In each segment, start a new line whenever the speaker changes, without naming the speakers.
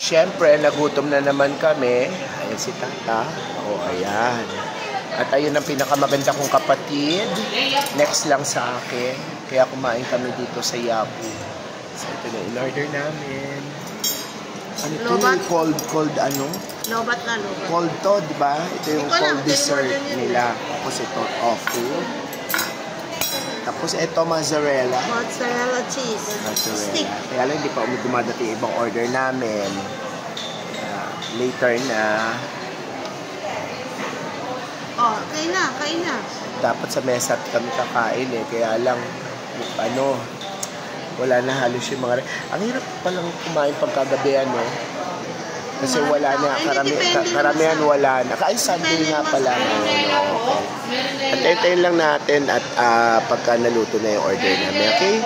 Siyempre, nagutom na naman kami. Ayan si Tata. O, ayan. At ayun ang pinakamaganda kong kapatid. Next lang sa akin. Kaya kumain kami dito sa Yapu. So, ito na in-order namin. Ano ito? Cold ano?
Lobat na lobat.
Cold to, di ba? Ito yung cold dessert nila. Tapos ito, tofu. Tapos ito, mozzarella.
Mozzarella cheese.
Mozzarella.
Stick.
Kaya lang, hindi pa dumadating ibang order namin. Later na.
Oh, kain na.
Dapat sa mesa kami kakain eh. Kaya lang, ano, wala na halos yung mga... Ang hirap palang kumain pagkagabi, ano. Kasi wala na, karamihan wala na. Ay, Sunday nga pala. At itayin lang natin at pagka naluto na yung order namin, okay?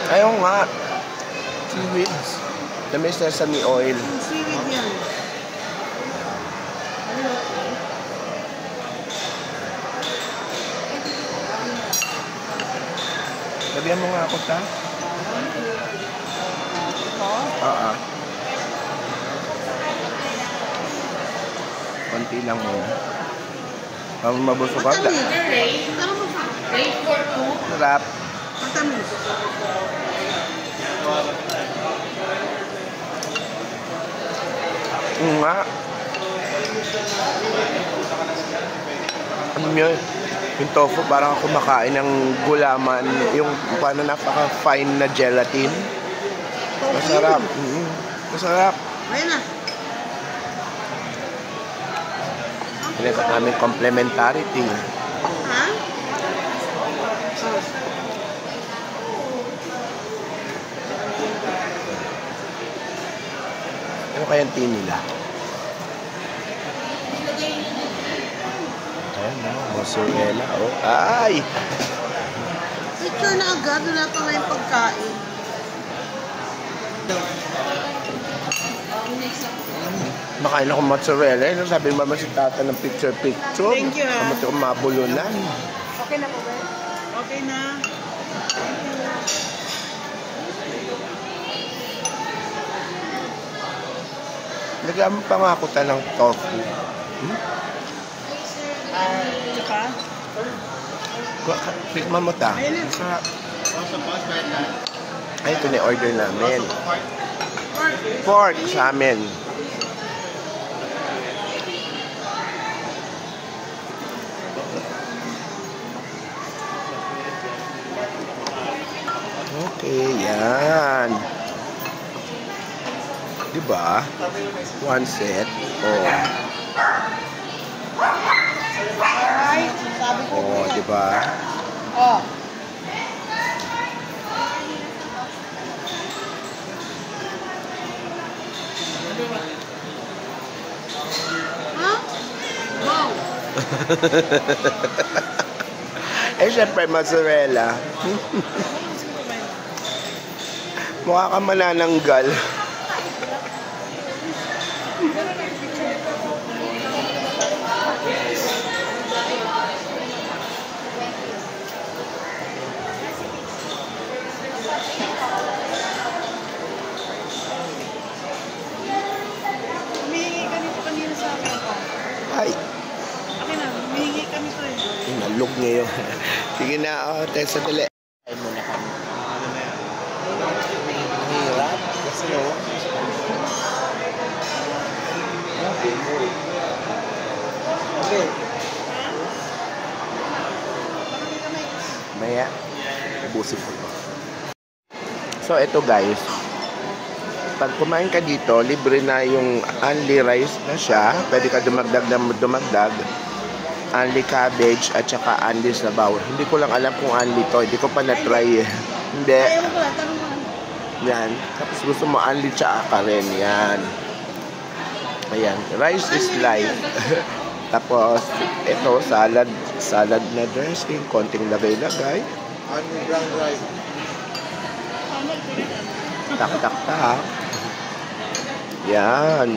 Ayaw nga. Seaweeds. Dami sesame oil.
Seaweed yan.
Sabihan mo nga ako, ta? Oo. Konti lang muna. Parang mabusog ka. Sarap.
Matamis.
Nga. Ano yun? Yung tofu, parang kumakain ng gulaman. Yung paano napaka-fine na gelatin. Masarap. Masarap.
Ayun na.
Yan ang aming complementarity.
Ha?
Ano kayang tea nila? Ayan na, mozzarella. Oh, ay!
Picture na agad, wala pa may pagkain.
Makain ako mozzarella. Ano sabi mo si Tata ng picture-picture?
Thank you, ha?
Kamuti kong mabulunan.
Okay na po ba? Okay na.
Nagam pa nga ako ng tofu.
Ito pa?
Tikman mo ta. Masarap. Ay, ito na order namin. Pork sa amin. Okay, yan. Diba? One set. Oh. Oh, diba?
Oh. Huh? Wow.
Eh, syempre, mozzarella. Mukha ka manananggal.
Humihingi ka nito kanina sa akin ako.
Ay.
Akin na, humihingi kami to eh.
Nalog niya yun. Sige na, text sa tele. Ay muna kami. Hirap. Kasi o. Okay. Maya. Ubusin ko to. So, ito guys. Pag kumain ka dito, libre na yung only rice na siya. Pwede ka dumagdag. Only cabbage at saka only sabaw. Hindi ko lang alam kung only to. Hindi ko pa na-try eh. Hindi. Yan. Tapos gusto mo only tsaka rin. Yan. Ayan. Rice is life. Tapos, ito, salad. Salad na dressing. Konting lagay-lagay.
Only brown rice.
Tak. Yan.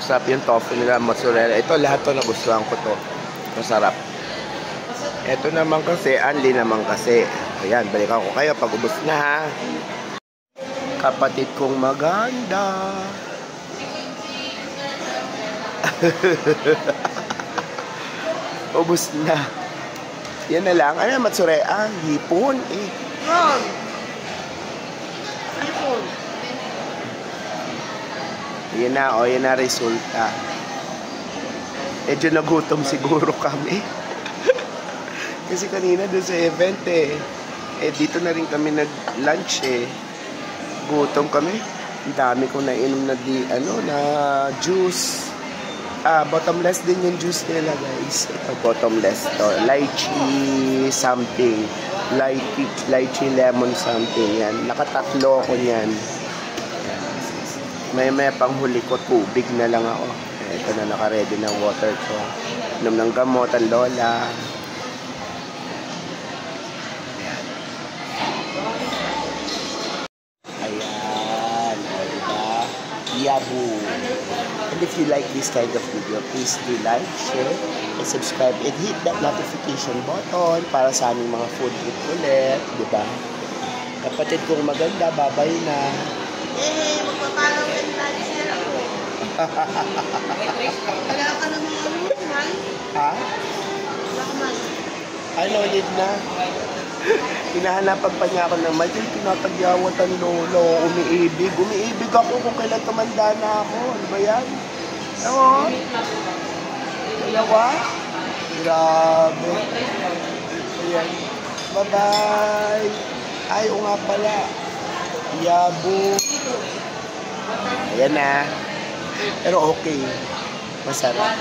Masarap yung tofu nila, mozzarella. Ito, lahat to nagustuhan ko to. Masarap. Ito naman kasi, Anli naman kasi. Ayan, balikan ko kayo pag ubos na ha. Kapatid kong maganda. Ubos na. Yan na lang. Ano, mozzarella? Hipon eh.
Ron. iPhone.
Yan na, o. Yan na resulta. Medyo nagutom siguro kami. Kasi kanina doon sa event eh. Dito na rin kami nag-lunch eh. Gutom kami. Ang dami kong nainom na na juice. Bottomless din yung juice nila, guys. Ito, bottomless to. Lychee something. Lychee lemon something. Yan. Nakatatlo ko niyan. May panghuli ko, tubig na lang ako. Ito na, naka-ready ng water ko. Inom ng gamot, ang lola. Yabu. And if you like this kind of video, please do like, share, and subscribe, and hit that notification button para sa aming mga food trip ulit, di ba? Kapatid kong maganda, babay na.
Magpapalaw and like share ako. Wala ka naman man.
Ha?
Wala ka man.
Ay, no need na. Hinahanapan pa niya ako ng Michael, tinatagyawatan lolo, umiibig. Umiibig ako kung kailan tumanda na ako. Ano ba yan? Ano? Dalawa? Grabe. Ayan. Bye-bye. Ay, o nga pala. Yabo. Ayan na. Pero okay. Masarap.